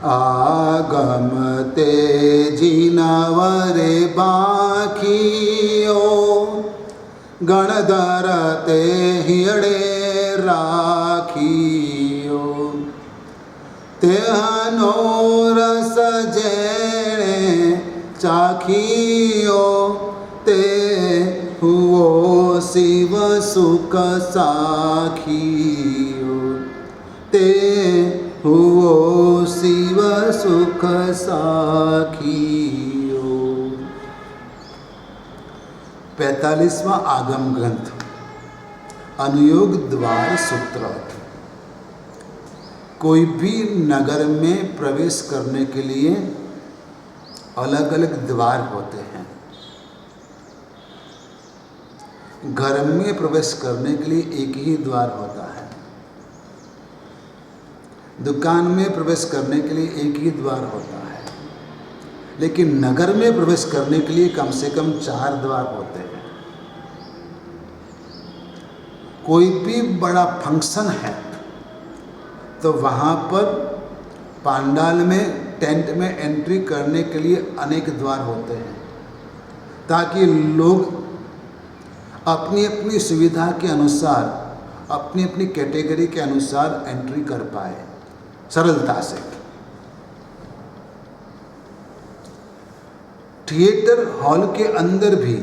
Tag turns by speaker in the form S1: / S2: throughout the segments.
S1: आगम तेजी नवरे बाखियो गणधर ते हियड़े राखियो तेहनो रस जेणे चाखियो ते हुओ शिव सुख साखियो ते हुओ शिव सुख साखियो। 45वां आगम ग्रंथ अनुयोग द्वार सूत्र। कोई भी नगर में प्रवेश करने के लिए अलग अलग द्वार होते हैं। घर में प्रवेश करने के लिए एक ही द्वार होता है। दुकान में प्रवेश करने के लिए एक ही द्वार होता है, लेकिन नगर में प्रवेश करने के लिए कम से कम 4 द्वार होते हैं। कोई भी बड़ा फंक्शन है तो वहाँ पर पंडाल में टेंट में एंट्री करने के लिए अनेक द्वार होते हैं, ताकि लोग अपनी अपनी सुविधा के अनुसार, अपनी अपनी कैटेगरी के अनुसार एंट्री कर पाए सरलता से। थिएटर हॉल के अंदर भी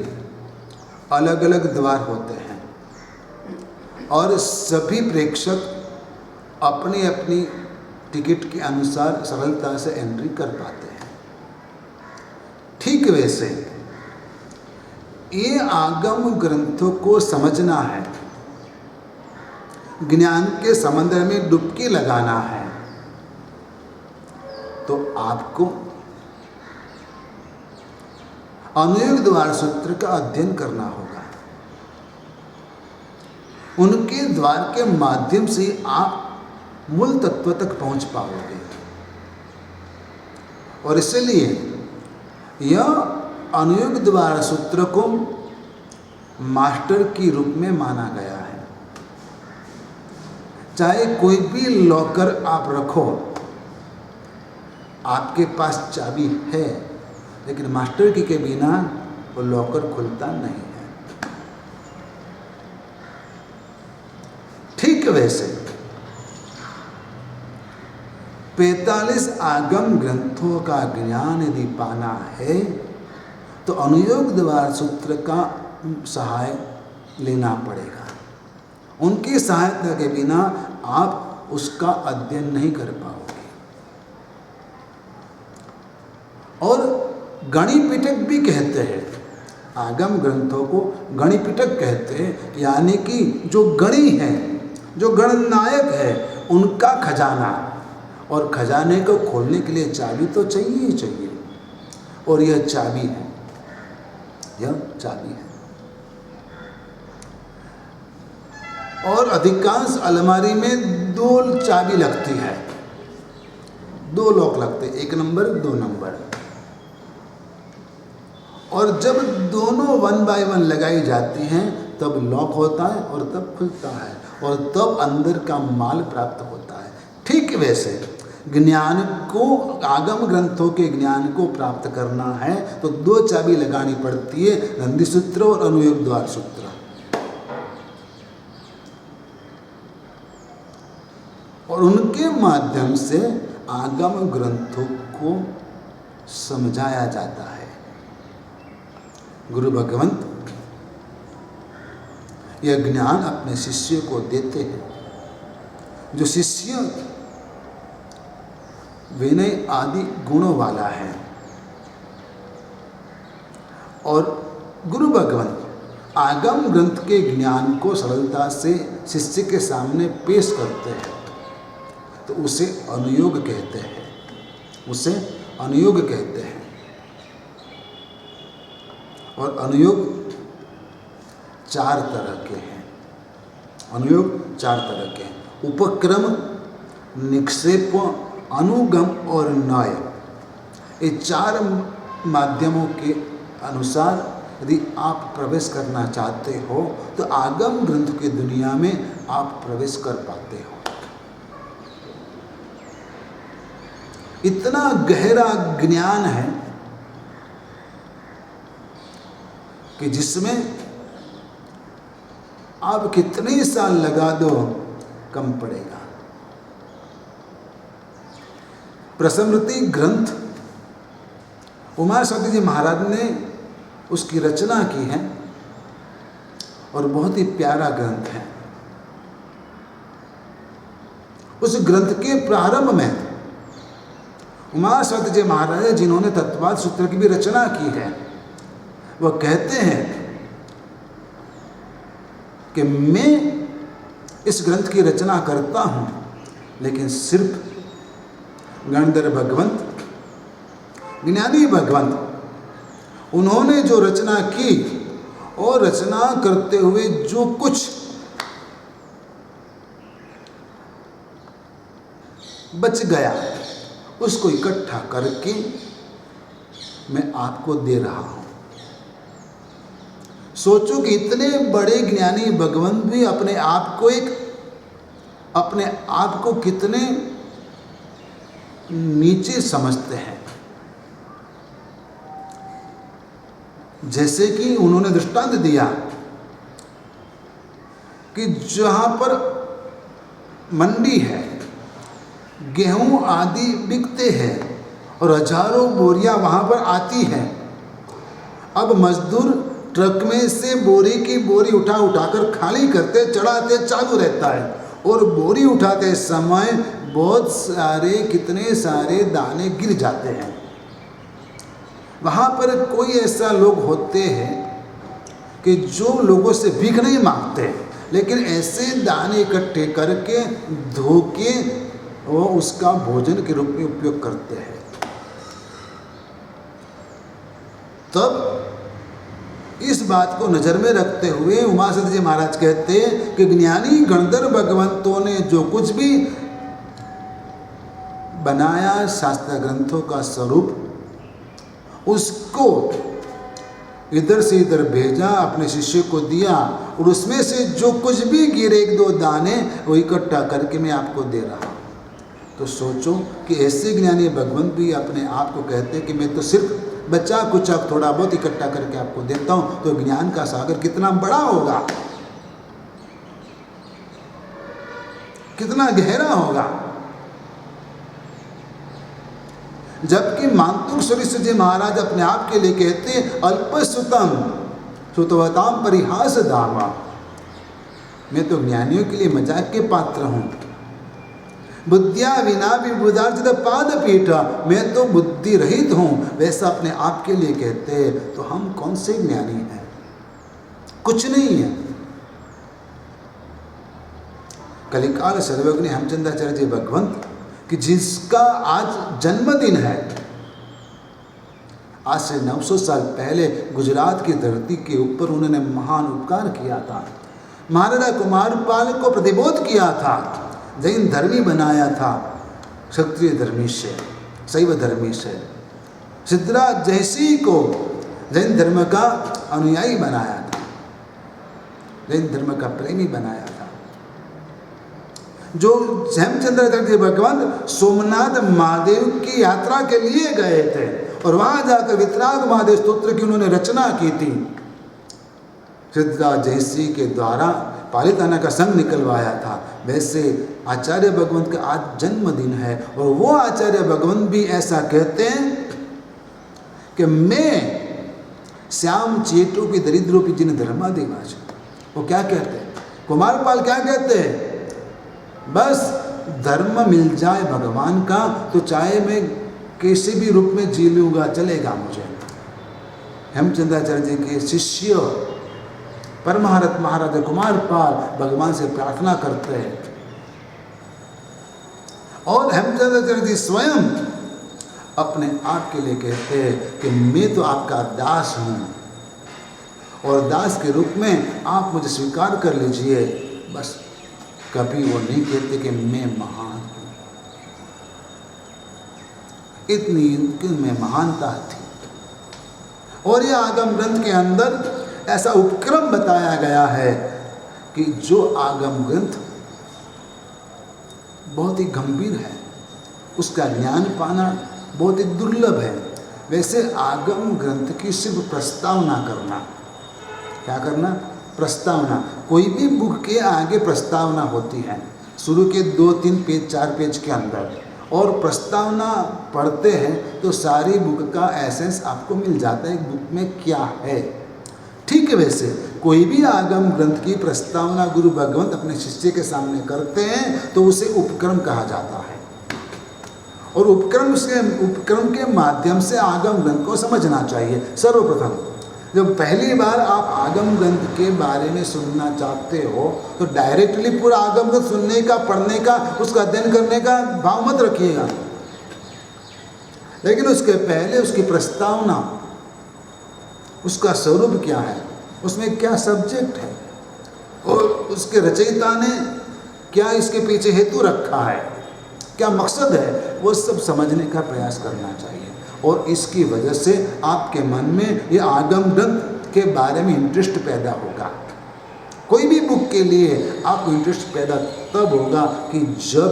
S1: अलग अलग द्वार होते हैं और सभी प्रेक्षक अपनी अपनी टिकट के अनुसार सरलता से एंट्री कर पाते हैं। ठीक वैसे ये आगम ग्रंथों को समझना है, ज्ञान के समंदर में डुबकी लगाना है, तो आपको अनुयोग द्वार सूत्र का अध्ययन करना होगा। उनके द्वार के माध्यम से आप मूल तत्व तक पहुंच पाओगे। और इसलिए यह अनुयोग द्वार सूत्र को मास्टर की रूप में माना गया है। चाहे कोई भी लॉकर आप रखो, आपके पास चाबी है, लेकिन मास्टर की के बिना वो लॉकर खुलता नहीं है। ठीक वैसे 45 आगम ग्रंथों का ज्ञान यदि पाना है तो अनुयोग द्वार सूत्र का सहाय लेना पड़ेगा। उनकी सहायता के बिना आप उसका अध्ययन नहीं कर पाओगे। और गणिपिटक भी कहते हैं, आगम ग्रंथों को गणिपिटक कहते हैं, यानी कि जो गणी है, जो गणनायक है, उनका खजाना। और खजाने को खोलने के लिए चाबी तो चाहिए ही चाहिए, और यह चाबी है, यह चाबी है। और अधिकांश अलमारी में 2 चाबी लगती है, 2 लॉक लगते, 1 नंबर 2 नंबर। और जब दोनों 1 बाय 1 लगाई जाती हैं तब लॉक होता है और तब खुलता है, और तब अंदर का माल प्राप्त होता है। ठीक वैसे ज्ञान को, आगम ग्रंथों के ज्ञान को प्राप्त करना है तो 2 चाबी लगानी पड़ती है, नंदी सूत्र और अनुयोग द्वार सूत्र। और उनके माध्यम से आगम ग्रंथों को समझाया जाता है। गुरु भगवंत यह ज्ञान अपने शिष्य को देते हैं। जो शिष्य विनय आदि गुणों वाला है, और गुरु भगवंत आगम ग्रंथ के ज्ञान को सरलता से शिष्य के सामने पेश करते हैं, तो उसे अनुयोग कहते हैं, उसे अनुयोग कहते हैं। और अनुयोग 4 तरह के हैं। अनुयोग 4 तरह के हैं: उपक्रम, निक्षेप, अनुगम और न्याय। ये 4 माध्यमों के अनुसार यदि आप प्रवेश करना चाहते हो तो आगम ग्रंथ की दुनिया में आप प्रवेश कर पाते हो। इतना गहरा ज्ञान है कि जिसमें आप कितने साल लगा दो कम पड़ेगा। प्रसमृति ग्रंथ उमा सती जी महाराज ने उसकी रचना की है और बहुत ही प्यारा ग्रंथ है। उस ग्रंथ के प्रारंभ में उमा सती जी महाराज जिन्होंने तत्वाद सूत्र की भी रचना की है, वह कहते हैं कि मैं इस ग्रंथ की रचना करता हूं, लेकिन सिर्फ गणधर भगवंत, ज्ञानी भगवंत, उन्होंने जो रचना की और रचना करते हुए जो कुछ बच गया उसको इकट्ठा करके मैं आपको दे रहा हूं। सोचो कि इतने बड़े ज्ञानी भगवंत भी अपने आप को कितने नीचे समझते हैं। जैसे कि उन्होंने दृष्टांत दिया कि जहां पर मंडी है, गेहूं आदि बिकते हैं और हजारों बोरियां वहां पर आती हैं। अब मजदूर ट्रक में से बोरी की बोरी उठाकर खाली करते चढ़ाते चालू रहता है और बोरी उठाते समय बहुत सारे कितने सारे दाने गिर जाते हैं। वहाँ पर कोई ऐसा लोग होते हैं कि जो लोगों से भीख नहीं मांगते, लेकिन ऐसे दाने इकट्ठे करके धो के वो उसका भोजन के रूप में उपयोग करते हैं। तब इस बात को नज़र में रखते हुए उमा सती जी महाराज कहते हैं कि ज्ञानी गणधर भगवंतों ने जो कुछ भी बनाया शास्त्र ग्रंथों का स्वरूप, उसको इधर से इधर भेजा, अपने शिष्य को दिया और उसमें से जो कुछ भी गिरे एक दो दाने वो इकट्ठा करके मैं आपको दे रहा हूँ। तो सोचो कि ऐसे ज्ञानी भगवंत भी अपने आप को कहते हैं कि मैं तो सिर्फ बच्चा कुछ अब थोड़ा बहुत इकट्ठा करके आपको देता हूँ, तो ज्ञान का सागर कितना बड़ा होगा, कितना गहरा होगा। जबकि मांतुक सरिस जी महाराज अपने आप के लिए कहते अल्पसुतम सुतवताम परिहास दावा, मैं तो ज्ञानियों के लिए मजाक के पात्र हूँ। बुद्धिया विना भी बुधार्जित पाद पीठा, मैं तो बुद्धि रहित हूँ, वैसा अपने आप के लिए कहते हैं। तो हम कौन से ज्ञानी हैं? कुछ नहीं है। कलिकाल सर्वज्ञ हेमचंद्राचार्य जी भगवंत कि जिसका आज जन्मदिन है, आज से 900 साल पहले गुजरात की धरती के ऊपर उन्होंने महान उपकार किया था। महाराजा कुमारपाल को प्रतिबोध किया था, जैन धर्मी बनाया था, क्षत्रिय धर्मी से, शैव धर्मी से। सिद्धराज जयसिंह को जैन धर्म का अनुयायी बनाया था, जैन धर्म का प्रेमी बनाया था। जो हेमचंद्राचार्य भगवंत सोमनाथ महादेव की यात्रा के लिए गए थे और वहां जाकर वितराग महादेव स्तोत्र की उन्होंने रचना की थी, सिद्धराज जयसिंह के द्वारा पालिताना का संग निकलवाया था। वैसे आचार्य भगवंत का आज जन्मदिन है और वो आचार्य भगवंत भी ऐसा कहते हैं कि मैं श्याम चेटो की दरिद्रों की जिन धर्मादिवाच। वो क्या कहते हैं? कुमारपाल क्या कहते हैं? बस धर्म मिल जाए भगवान का तो चाहे मैं किसी भी रूप में जी लूँगा, चलेगा मुझे। हेमचंद्राचार्य जी के शिष्य परमहंस महाराज कुमारपाल भगवान से प्रार्थना करते हैं और हेमचंद्राचार्य जी स्वयं अपने आप के लिए कहते हैं कि मैं तो आपका दास हूँ और दास के रूप में आप मुझे स्वीकार कर लीजिए। बस कभी वो नहीं कहते कि मैं महान हूँ। इतनी में महानता थी। और यह आगम ग्रंथ के अंदर ऐसा उपक्रम बताया गया है कि जो आगम ग्रंथ बहुत ही गंभीर है, उसका ज्ञान पाना बहुत ही दुर्लभ है। वैसे आगम ग्रंथ की सिर्फ प्रस्तावना करना, क्या करना? प्रस्तावना। कोई भी बुक के आगे प्रस्तावना होती है, शुरू के 2-3 पेज 4 पेज के अंदर, और प्रस्तावना पढ़ते हैं तो सारी बुक का एसेंस आपको मिल जाता है, बुक में क्या है। ठीक है, वैसे कोई भी आगम ग्रंथ की प्रस्तावना गुरु भगवंत अपने शिष्य के सामने करते हैं तो उसे उपक्रम कहा जाता है, और उपक्रम के माध्यम से आगम ग्रंथ को समझना चाहिए। सर्वप्रथम जब पहली बार आप आगम ग्रंथ के बारे में सुनना चाहते हो तो डायरेक्टली पूरा आगम ग्रंथ सुनने का, पढ़ने का, उसका अध्ययन करने का भाव मत रखिएगा, लेकिन उसके पहले उसकी प्रस्तावना, उसका स्वरूप क्या है, उसमें क्या सब्जेक्ट है, और उसके रचयिता ने क्या इसके पीछे हेतु रखा है, क्या मकसद है, वो सब समझने का प्रयास करना चाहिए। और इसकी वजह से आपके मन में ये आगम ग्रंथ के बारे में इंटरेस्ट पैदा होगा। कोई भी बुक के लिए आपको इंटरेस्ट पैदा तब होगा कि जब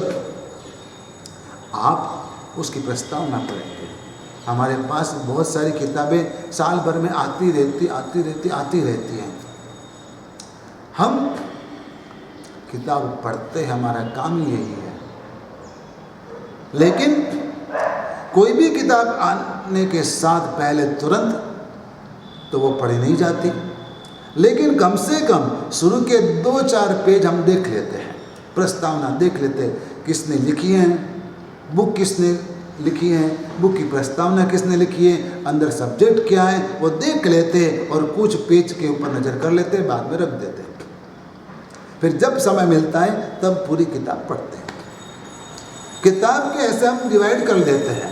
S1: आप उसकी प्रस्तावना पढ़ेंगे। हमारे पास बहुत सारी किताबें साल भर में आती रहती हैं। हम किताब पढ़ते हैं, हमारा काम ही यही है, लेकिन कोई भी किताब आने के साथ पहले तुरंत तो वो पढ़ी नहीं जाती, लेकिन कम से कम शुरू के 2-4 पेज हम देख लेते हैं, प्रस्तावना देख लेते हैं, किसने लिखी है बुक, किसने लिखी है बुक की प्रस्तावना, किसने लिखी है, अंदर सब्जेक्ट क्या है वो देख लेते हैं, और कुछ पेज के ऊपर नज़र कर लेते हैं, बाद में रख देते हैं। फिर जब समय मिलता है तब पूरी किताब पढ़ते हैं। किताब के ऐसे हम डिवाइड कर देते हैं।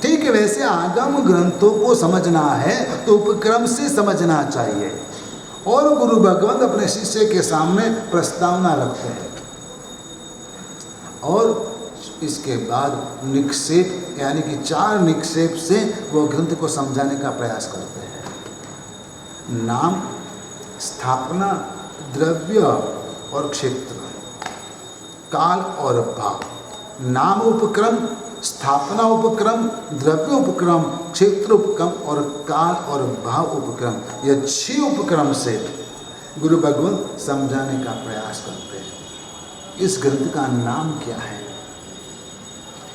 S1: ठीक है, वैसे आगम ग्रंथों को समझना है तो उपक्रम से समझना चाहिए, और गुरु भगवंत अपने शिष्य के सामने प्रस्तावना रखते हैं, और इसके बाद निक्षेप यानी कि 4 निक्षेप से वो ग्रंथ को समझाने का प्रयास करते हैं। नाम, स्थापना, द्रव्य और क्षेत्र, काल और भाव। नाम उपक्रम, स्थापना उपक्रम, द्रव्य उपक्रम, क्षेत्र उपक्रम और काल और भाव उपक्रम, यह 6 उपक्रम से गुरु भगवंत समझाने का प्रयास करते हैं। इस ग्रंथ का नाम क्या है,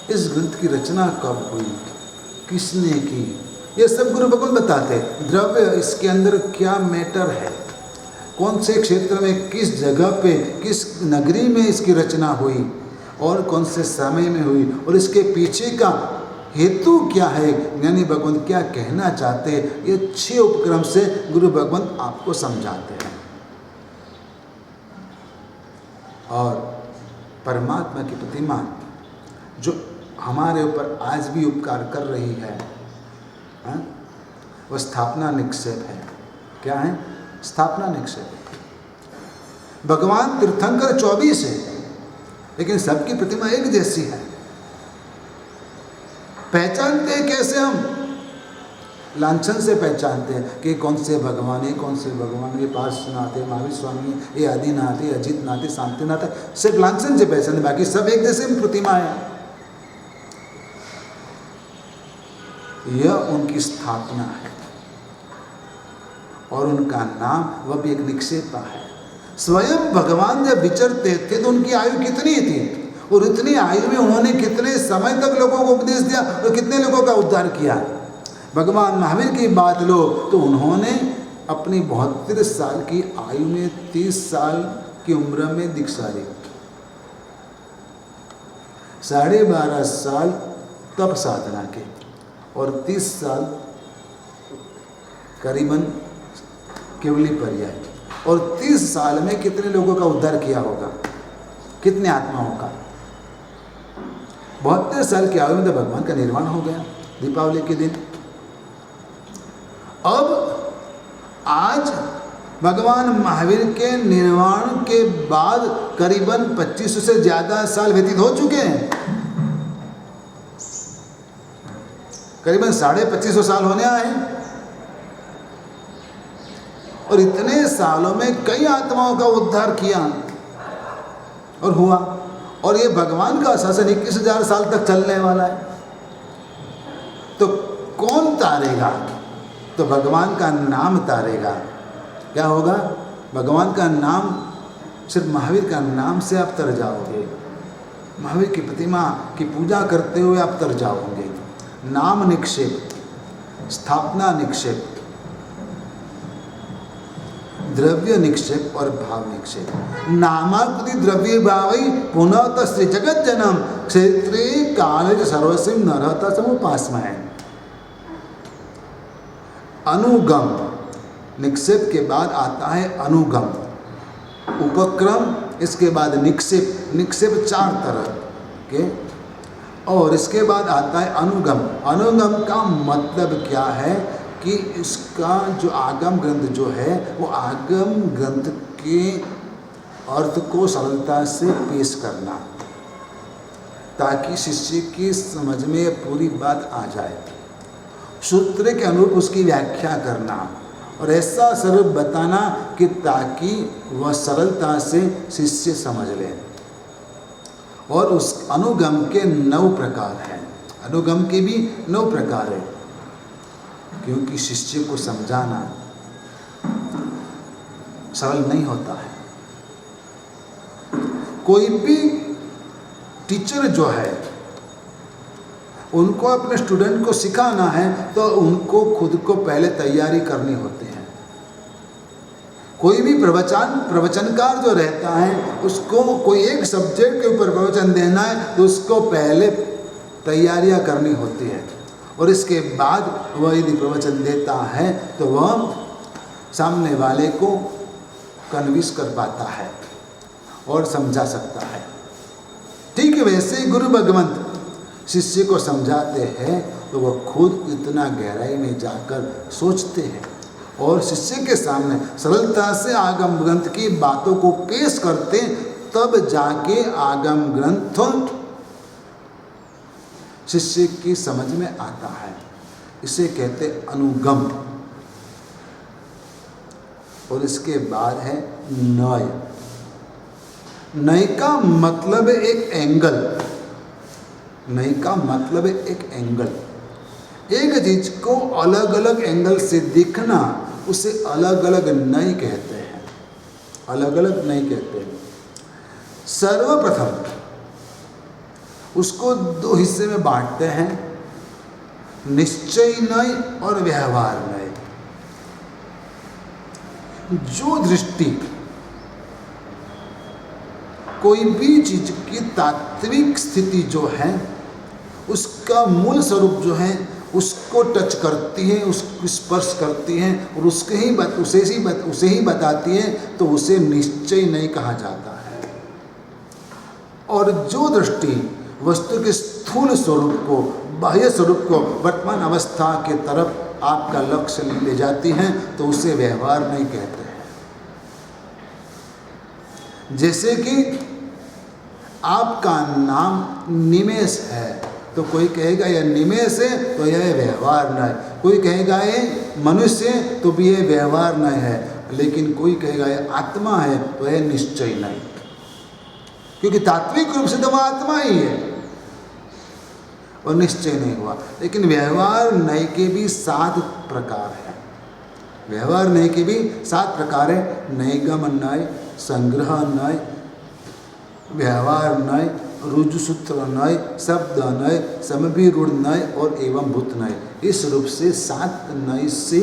S1: इस ग्रंथ की रचना कब हुई, किसने की, ये सब गुरु भगवंत बताते हैं। द्रव्य, इसके अंदर क्या मैटर है, कौन से क्षेत्र में, किस जगह पे, किस नगरी में इसकी रचना हुई, और कौन से समय में हुई, और इसके पीछे का हेतु क्या है, यानी भगवंत क्या कहना चाहते हैं, ये 6 उपक्रम से गुरु भगवंत आपको समझाते हैं। और परमात्मा की प्रतिमा जो हमारे ऊपर आज भी उपकार कर रही है, वह स्थापना निक्षेप है। क्या है? स्थापना निक्षेप। भगवान तीर्थंकर 24 है, लेकिन सबकी प्रतिमा एक जैसी है। पहचानते हैं कैसे हम? लांछन से पहचानते हैं कि कौन से भगवान है, कौन से भगवान, ये पार्श्वनाथ है, महावीर स्वामी, ये आदिनाथ है, अजितनाथ है, शांतिनाथ है, सिर्फ लांछन से पहचानते, बाकी सब एक जैसे प्रतिमा है। यह उनकी स्थापना है, और उनका नाम वह भी एक निक्षेपा है। स्वयं भगवान जब विचरते थे तो उनकी आयु कितनी थी, और इतनी आयु में उन्होंने कितने समय तक लोगों को उपदेश दिया और कितने लोगों का उद्धार किया। भगवान महावीर की बात लो तो उन्होंने अपनी 72 साल की आयु में 30 साल की उम्र में दीक्षा ली, 12.5 साल तप साधना की, और 30 साल करीबन केवली पर्याय, और 30 साल में कितने लोगों का उद्धार किया होगा, कितने आत्माओं का। 72 साल की आयु में तो भगवान का निर्वाण हो गया दीपावली के दिन। अब आज भगवान महावीर के निर्वाण के बाद करीबन 2500 से ज़्यादा साल व्यतीत हो चुके हैं, करीबन 2550 साल होने आए हैं, और इतने सालों में कई आत्माओं का उद्धार किया और हुआ। और ये भगवान का शासन 21,000 साल तक चलने वाला है। तो कौन तारेगा? तो भगवान का नाम तारेगा। क्या होगा? भगवान का नाम, सिर्फ महावीर का नाम से आप तर जाओगे। महावीर की प्रतिमा की पूजा करते हुए आप तर जाओगे। नाम निक्षेप, स्थापना निक्षेप, द्रव्य निक्षेप और भाव निक्षेप। नामाकृति द्रव्य भावई पुनः तस्य जगत जनम क्षेत्रे काले सर्वस्व नरहता समुपासमय। अनुगम, निक्षेप के बाद आता है अनुगम, उपक्रम, इसके बाद निक्षेप। निक्षेप 4 तरह के, और इसके बाद आता है अनुगम। अनुगम का मतलब क्या है कि इसका जो आगम ग्रंथ जो है वो आगम ग्रंथ के अर्थ को सरलता से पेश करना, ताकि शिष्य की समझ में पूरी बात आ जाए। सूत्र के अनुरूप उसकी व्याख्या करना और ऐसा स्वरूप बताना कि ताकि वह सरलता से शिष्य समझ ले। और उस अनुगम के 9 प्रकार हैं। अनुगम के भी 9 प्रकार हैं, क्योंकि शिष्य को समझाना सरल नहीं होता है। कोई भी टीचर जो है उनको अपने स्टूडेंट को सिखाना है तो उनको खुद को पहले तैयारी करनी होती है। कोई भी प्रवचनकार जो रहता है उसको कोई एक सब्जेक्ट के ऊपर प्रवचन देना है तो उसको पहले तैयारियां करनी होती है, और इसके बाद वह यदि प्रवचन देता है तो वह सामने वाले को कन्विंस कर पाता है और समझा सकता है। ठीक है, वैसे ही गुरु भगवंत शिष्य को समझाते हैं तो वह खुद इतना गहराई में जाकर सोचते हैं और शिष्य के सामने सरलता से आगम ग्रंथ की बातों को पेश करते, तब जाके आगम ग्रंथ शिष्य की समझ में आता है। इसे कहते अनुगम। और इसके बाद है नय। नय का मतलब है एक एंगल। नय का मतलब है एक एंगल। एक चीज को अलग अलग एंगल से देखना, उसे अलग अलग नय कहते हैं। अलग अलग नय कहते हैं। सर्वप्रथम उसको 2 हिस्से में बांटते हैं, निश्चय नय और व्यवहार नय। जो दृष्टि कोई भी चीज की तात्विक स्थिति जो है उसका मूल स्वरूप जो है उसको टच करती है, उसको स्पर्श करती है और उसे ही बताती है, तो उसे निश्चय नहीं कहा जाता है। और जो दृष्टि वस्तु के स्थूल स्वरूप को, बाह्य स्वरूप को वर्तमान अवस्था के तरफ आपका लक्ष्य ले जाती है तो उसे व्यवहार नहीं कहते हैं। जैसे कि आपका नाम निमेष है तो कोई कहेगा यह निमेष है तो यह व्यवहार न है, कोई कहेगा ये मनुष्य है तो भी यह व्यवहार न है, लेकिन कोई कहेगा यह आत्मा है तो यह निश्चय नहीं, क्योंकि तात्विक रूप से तो वह आत्मा ही है और निश्चय नहीं हुआ। लेकिन व्यवहार नय के भी 7 प्रकार हैं। व्यवहार नय के भी 7 प्रकार है। नैगम नय, संग्रह नय, व्यवहार नय, रुजुसूत्र नय, शब्द नय, समभिरूढ़ नय और एवं भूत नय। इस रूप से 7 नय से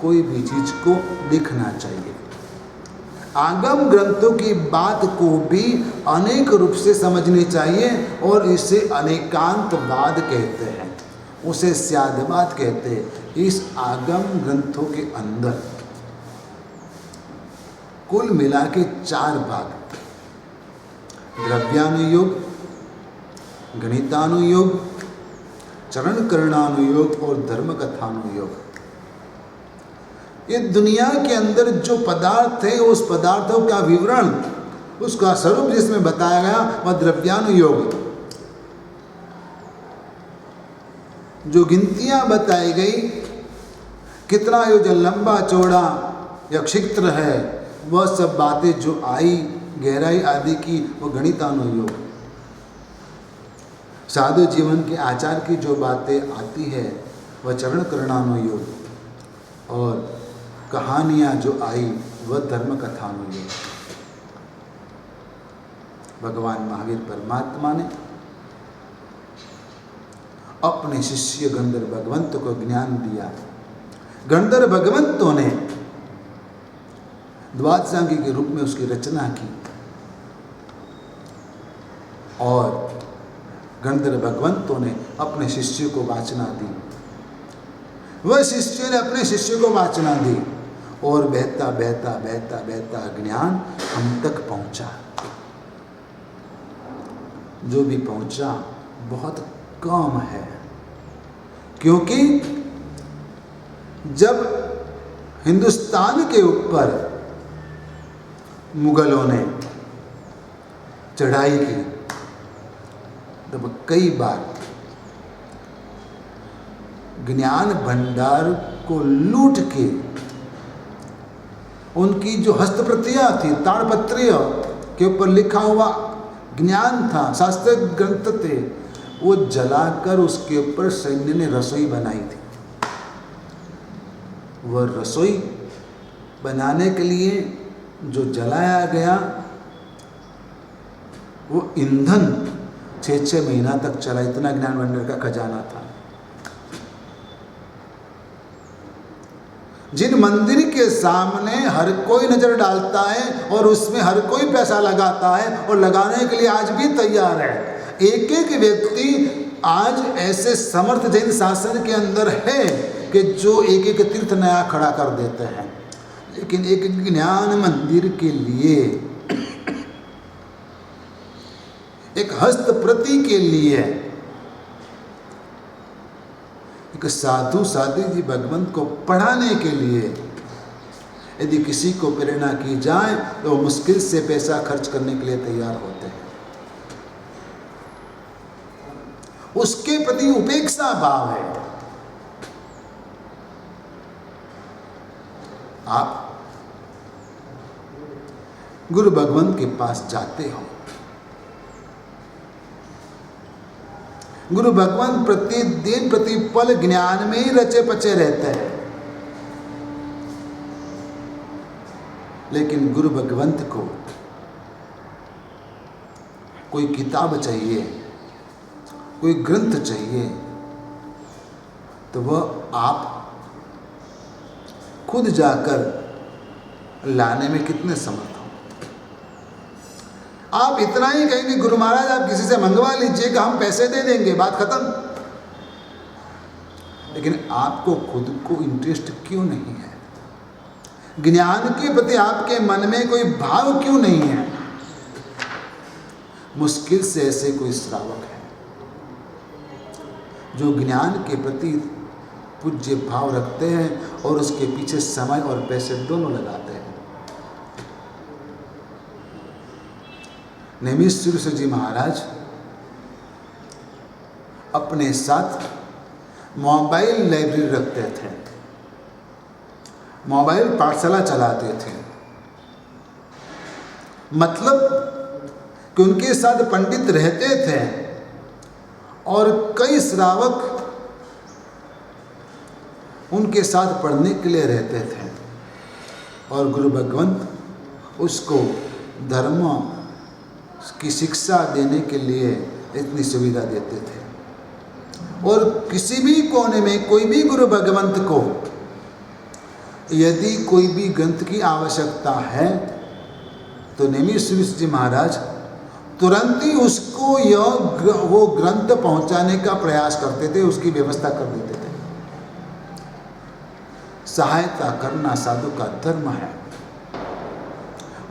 S1: कोई भी चीज को देखना चाहिए। आगम ग्रंथों की बात को भी अनेक रूप से समझनी चाहिए और इसे अनेकांतवाद कहते हैं, उसे स्याद्वाद कहते हैं। इस आगम ग्रंथों के अंदर कुल मिला के 4 भाग, द्रव्यानुयोग, गणितानुयोग, चरण करणानुयोग और धर्म कथानुयोग। ये दुनिया के अंदर जो पदार्थ है उस पदार्थों का विवरण, उसका स्वरूप जिसमें बताया गया वह द्रव्यानुयोग। जो गिनतियां बताई गई, कितना आयोजन लंबा चौड़ा या क्षित्र है, वह सब बातें जो आई गहराई आदि की, वो गणितानुयोग। साधु जीवन के आचार की जो बातें आती है वह चरण करणानुयोग, और कहानियाँ जो आई वह धर्म कथानुयोग। भगवान महावीर परमात्मा ने अपने शिष्य गंधर्व भगवंत को ज्ञान दिया। गंधर्व भगवंतों ने द्वादशांगी के रूप में उसकी रचना की, और गंधर्व भगवंतों ने अपने शिष्य को वाचना दी। वह शिष्य ने अपने शिष्य को वाचना दी, और बहता बहता बहता बहता ज्ञान हम तक पहुंचा। जो भी पहुंचा बहुत कम है, क्योंकि जब हिंदुस्तान के ऊपर मुगलों ने चढ़ाई की तब कई बार ज्ञान भंडार को लूट के उनकी जो हस्तप्रतियां थी, ताड़पत्रियों के ऊपर लिखा हुआ ज्ञान था, शास्त्र ग्रंथ थे, वो जलाकर उसके ऊपर सैन्य ने रसोई बनाई थी। वह रसोई बनाने के लिए जो जलाया गया वो ईंधन 6-6 महीना तक चला। इतना ज्ञान भंडार का खजाना था। जिन मंदिर के सामने हर कोई नजर डालता है और उसमें हर कोई पैसा लगाता है और लगाने के लिए आज भी तैयार है, एक एक व्यक्ति आज ऐसे समर्थ जैन शासन के अंदर है कि जो एक एक तीर्थ नया खड़ा कर देते हैं, लेकिन एक ज्ञान मंदिर के लिए, एक हस्त प्रति के लिए, एक साधु साधी जी भगवंत को पढ़ाने के लिए यदि किसी को प्रेरणा की जाए तो वो मुश्किल से पैसा खर्च करने के लिए तैयार होते हैं। उसके प्रति उपेक्षा भाव है। आप गुरु भगवंत के पास जाते हो, गुरु भगवान प्रतिदिन प्रतिपल ज्ञान में ही रचे पचे रहते हैं, लेकिन गुरु भगवंत को कोई किताब चाहिए, कोई ग्रंथ चाहिए, तो वह आप खुद जाकर लाने में कितने समर्थ हो। आप इतना ही कहेंगे गुरु महाराज आप किसी से मंगवा लीजिएगा, हम पैसे दे देंगे, बात खत्म। लेकिन आपको खुद को इंटरेस्ट क्यों नहीं है? ज्ञान के प्रति आपके मन में कोई भाव क्यों नहीं है? मुश्किल से ऐसे कोई श्रावक है जो ज्ञान के प्रति पूज्य भाव रखते हैं और उसके पीछे समय और पैसे दोनों लगाते हैं। नेमिश्वर जी महाराज अपने साथ मोबाइल लाइब्रेरी रखते थे, मोबाइल पाठशाला चलाते थे। मतलब कि उनके साथ पंडित रहते थे और कई श्रावक उनके साथ पढ़ने के लिए रहते थे, और गुरु भगवंत उसको धर्म की शिक्षा देने के लिए इतनी सुविधा देते थे। और किसी भी कोने में कोई भी गुरु भगवंत को यदि कोई भी ग्रंथ की आवश्यकता है तो नेमिश्वर जी महाराज तुरंत ही उसको वो ग्रंथ पहुंचाने का प्रयास करते थे, उसकी व्यवस्था कर देते थे। सहायता करना साधु का धर्म है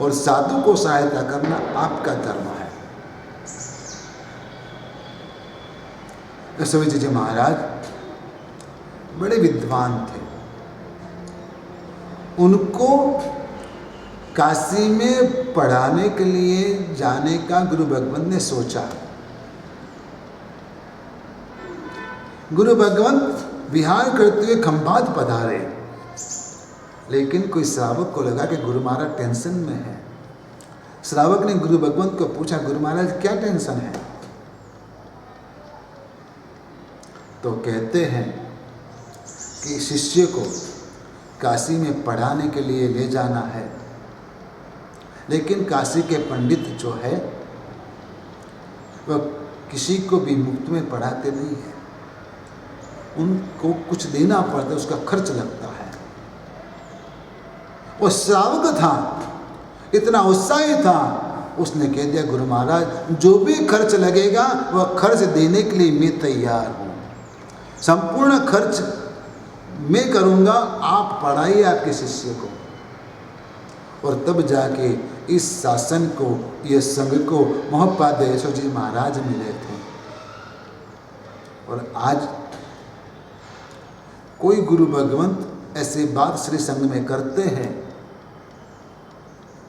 S1: और साधु को सहायता करना आपका धर्म है। नेमिश्वर जी महाराज बड़े विद्वान थे। उनको काशी में पढ़ाने के लिए जाने का गुरु भगवंत ने सोचा। गुरु भगवंत विहार करते हुए खंभात पधारे, लेकिन कोई श्रावक को लगा कि गुरु महाराज टेंशन में है। श्रावक ने गुरु भगवंत को पूछा, गुरु महाराज क्या टेंशन है? तो कहते हैं कि शिष्य को काशी में पढ़ाने के लिए ले जाना है, लेकिन काशी के पंडित जो है वह किसी को भी मुफ्त में पढ़ाते नहीं है, उनको कुछ देना पड़ता है, उसका खर्च लगता है। वो श्रावक था, इतना उत्साही था, उसने कह दिया गुरु महाराज जो भी खर्च लगेगा वह खर्च देने के लिए मैं तैयार हूँ, संपूर्ण खर्च मैं करूँगा, आप पढ़ाइए आपके शिष्य को। और तब जाके इस शासन को, यह संघ को महोपाध्याय यशो जी महाराज मिले थे। और आज कोई गुरु भगवंत ऐसे बात श्री संघ में करते हैं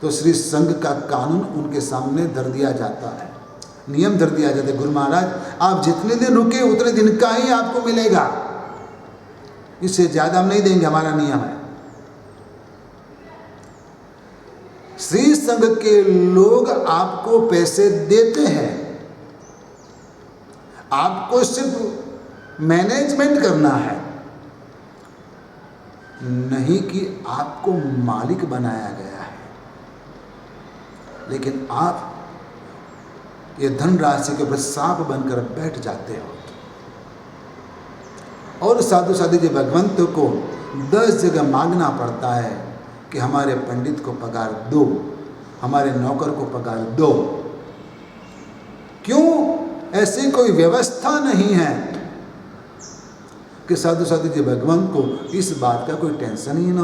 S1: तो श्री संघ का कानून उनके सामने धर दिया जाता है, नियम धर दिया जाता है। गुरु महाराज आप जितने दिन रुके उतने दिन का ही आपको मिलेगा, इससे ज्यादा हम नहीं देंगे, हमारा नियम है। श्री संघ के लोग आपको पैसे देते हैं, आपको सिर्फ मैनेजमेंट करना है, नहीं कि आपको मालिक बनाया गया है। लेकिन आप ये धनराशि के ऊपर सांप बनकर बैठ जाते हो। और साधु साधु जी भगवंत को 10 जगह मांगना पड़ता है कि हमारे पंडित को पगार दो, हमारे नौकर को पगार दो। क्यों? ऐसी कोई व्यवस्था नहीं है कि साधु साधु जी भगवंत को इस बात का कोई टेंशन ही ना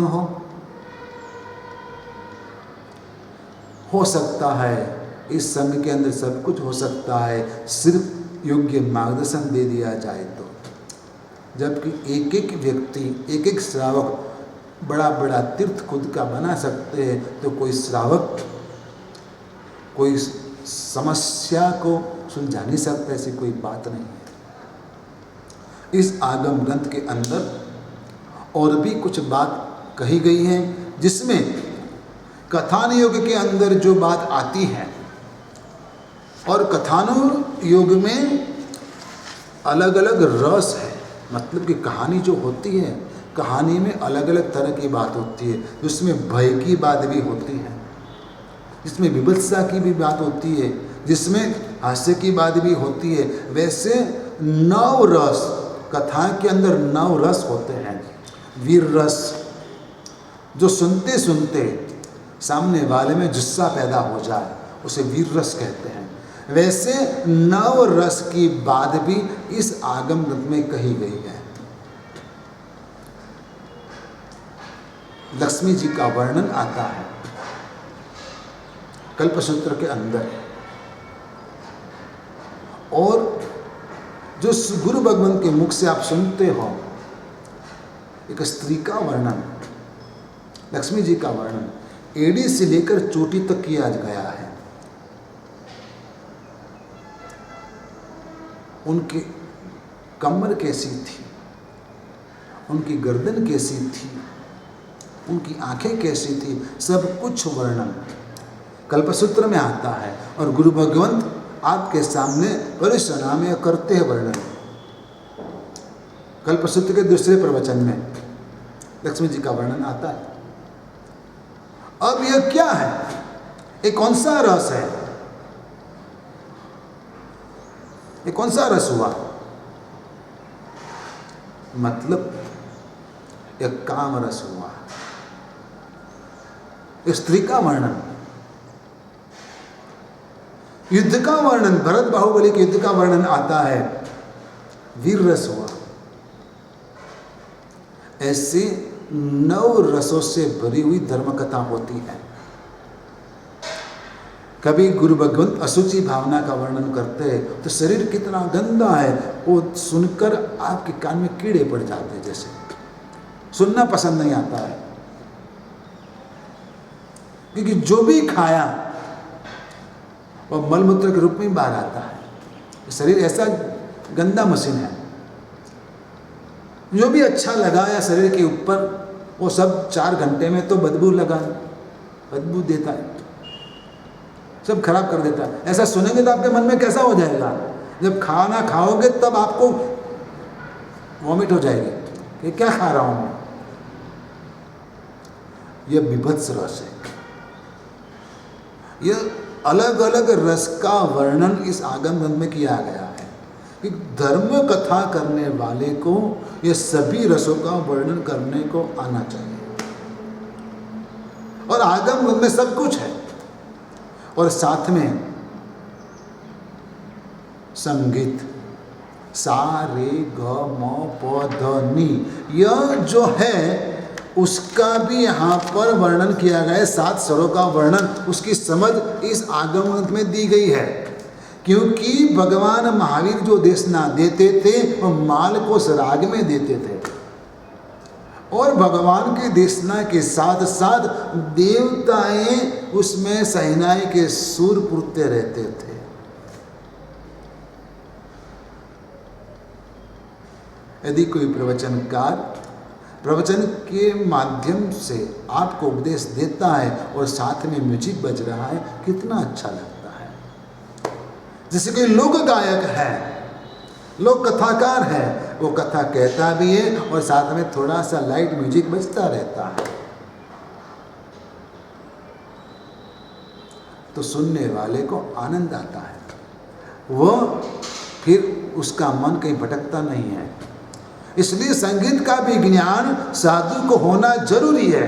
S1: हो सकता है इस संघ के अंदर सब कुछ हो सकता है, सिर्फ योग्य मार्गदर्शन दे दिया जाए तो। जबकि एक एक व्यक्ति, एक एक श्रावक बड़ा बड़ा तीर्थ खुद का बना सकते हैं, तो कोई श्रावक कोई समस्या को सुलझा नहीं सकता, ऐसी कोई बात नहीं है। इस आगम ग्रंथ के अंदर और भी कुछ बात कही गई है, जिसमें कथान योग के अंदर जो बात आती है, और कथानु योग में अलग अलग रस है, मतलब कि कहानी जो होती है, कहानी में अलग अलग तरह की बात होती है। उसमें भय की बात भी होती है, जिसमें विभत्सा की भी बात होती है, जिसमें हास्य की बात भी होती है। वैसे 9 रस कथा के अंदर 9 रस होते हैं। वीर रस, जो सुनते सुनते सामने वाले में जुस्सा पैदा हो जाए, उसे वीर रस कहते हैं। वैसे 9 रस की बात भी इस आगम ग्रंथ में कही गई है। लक्ष्मी जी का वर्णन आता है कल्पसूत्र के अंदर, और जो गुरु भगवंत के मुख से आप सुनते हो, एक स्त्री का वर्णन, लक्ष्मी जी का वर्णन एड़ी से लेकर चोटी तक किया गया है। उनकी कमर कैसी थी, उनकी गर्दन कैसी थी, उनकी आंखें कैसी थी, सब कुछ वर्णन कल्पसूत्र में आता है। और गुरु भगवंत आपके सामने परिसना में करते हैं वर्णन। कल्पसूत्र के दूसरे प्रवचन में लक्ष्मी जी का वर्णन आता है। अब यह क्या है? ये कौन सा रस है? ये कौन सा रस हुआ? मतलब यह काम रस हुआ। स्त्री का वर्णन, युद्ध का वर्णन, भरत बाहुबली के युद्ध का वर्णन आता है, वीर रस हुआ। ऐसे 9 रसों से भरी हुई धर्म कथा होती है। कभी गुरु भगवंत असुचि भावना का वर्णन करते हैं तो शरीर कितना गंदा है वो सुनकर आपके कान में कीड़े पड़ जाते हैं, जैसे सुनना पसंद नहीं आता है। क्योंकि जो भी खाया वह मलमूत्र के रूप में बाहर आता है। शरीर ऐसा गंदा मशीन है, जो भी अच्छा लगाया शरीर के ऊपर वो सब 4 घंटे में तो बदबू देता है, सब खराब कर देता है। ऐसा सुनेंगे तो आपके मन में कैसा हो जाएगा? जब खाना खाओगे तब आपको वॉमिट हो जाएगी कि क्या खा रहा हूँ मैं। यह विभत्स रस है। यह अलग अलग रस का वर्णन इस आगम ग्रंथ में किया गया है कि धर्म कथा करने वाले को ये सभी रसों का वर्णन करने को आना चाहिए। और आगम ग्रंथ में सब कुछ है। और साथ में संगीत, सा रे ग म प ध नि, यह जो है उसका भी यहाँ पर वर्णन किया गया है। 7 स्वरों का वर्णन, उसकी समझ इस आगम ग्रंथ में दी गई है। क्योंकि भगवान महावीर जो देशना देते थे वह माल को राग में देते थे, और भगवान के देशना के साथ साथ देवताएं उसमें सहनाई के सुर पुरते रहते थे। यदि कोई प्रवचनकार प्रवचन के माध्यम से आपको उपदेश देता है और साथ में म्यूजिक बज रहा है, कितना अच्छा लगता है। जैसे कोई लोक गायक है, लोक कथाकार है, वो कथा कहता भी है और साथ में थोड़ा सा लाइट म्यूजिक बजता रहता है, तो सुनने वाले को आनंद आता है। वह फिर उसका मन कहीं भटकता नहीं है। इसलिए संगीत का भी ज्ञान साधु को होना जरूरी है।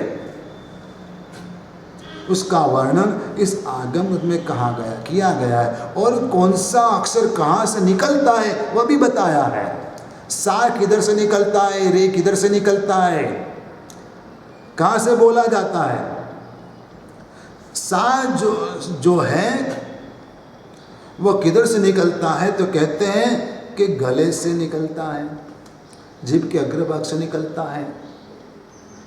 S1: उसका वर्णन इस आगम में किया गया है, और कौन सा अक्षर कहाँ से निकलता है वह भी बताया है। सा किधर से निकलता है, रे किधर से निकलता है, कहाँ से बोला जाता है। सा जो है वह किधर से निकलता है, तो कहते हैं कि गले से निकलता है, जीभ के अग्रभाग से निकलता है।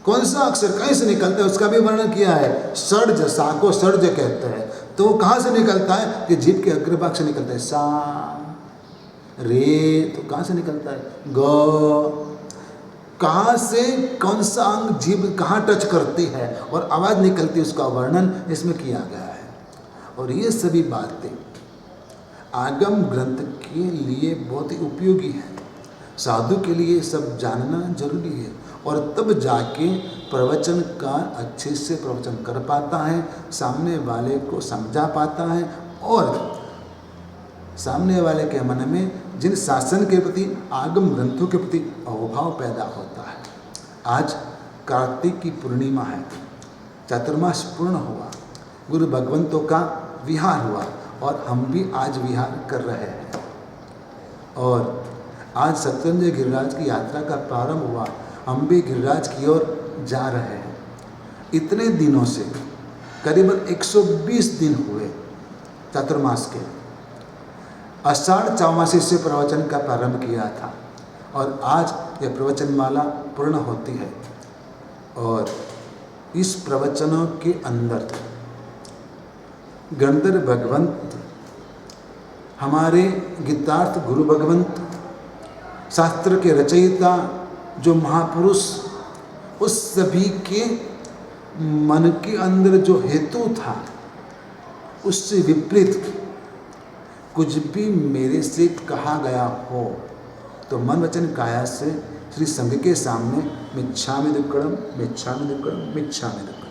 S1: कौन सा अक्षर कहीं से निकलता है उसका भी वर्णन किया है। सर्ज, सा को सर्ज कहते हैं, तो वो कहाँ से निकलता है कि जीभ के अग्रभाग से निकलता है। सा, रे तो कहाँ से निकलता है, ग कहाँ से, कौन सा अंग जीभ कहाँ टच करती है और आवाज़ निकलती है, उसका वर्णन इसमें किया गया है। और ये सभी बातें आगम ग्रंथ के लिए बहुत ही उपयोगी है। साधु के लिए सब जानना जरूरी है, और तब जाके प्रवचन का अच्छे से प्रवचन कर पाता है, सामने वाले को समझा पाता है, और सामने वाले के मन में जिन शासन के प्रति, आगम ग्रंथों के प्रति अहोभाव पैदा होता है। आज कार्तिक की पूर्णिमा है, चातुर्मास पूर्ण हुआ, गुरु भगवंतों का विहार हुआ, और हम भी आज विहार कर रहे हैं। और आज सत्यंजय गिरिराज की यात्रा का प्रारंभ हुआ, हम भी गिरिराज की ओर जा रहे हैं। इतने दिनों से करीबन 120 दिन हुए चातुर्मास के। आषाढ़ चौमासी से प्रवचन का प्रारंभ किया था, और आज यह प्रवचनमाला पूर्ण होती है। और इस प्रवचनों के अंदर गणधर भगवंत, हमारे गीतार्थ गुरु भगवंत, शास्त्र के रचयिता जो महापुरुष, उस सभी के मन के अंदर जो हेतु था उससे विपरीत कुछ भी मेरे से कहा गया हो तो मन वचन काया से श्री संघ के सामने मिच्छामि दुक्कड़म, मिच्छामि दुक्कड़म, मिच्छामि दुक्कड़म।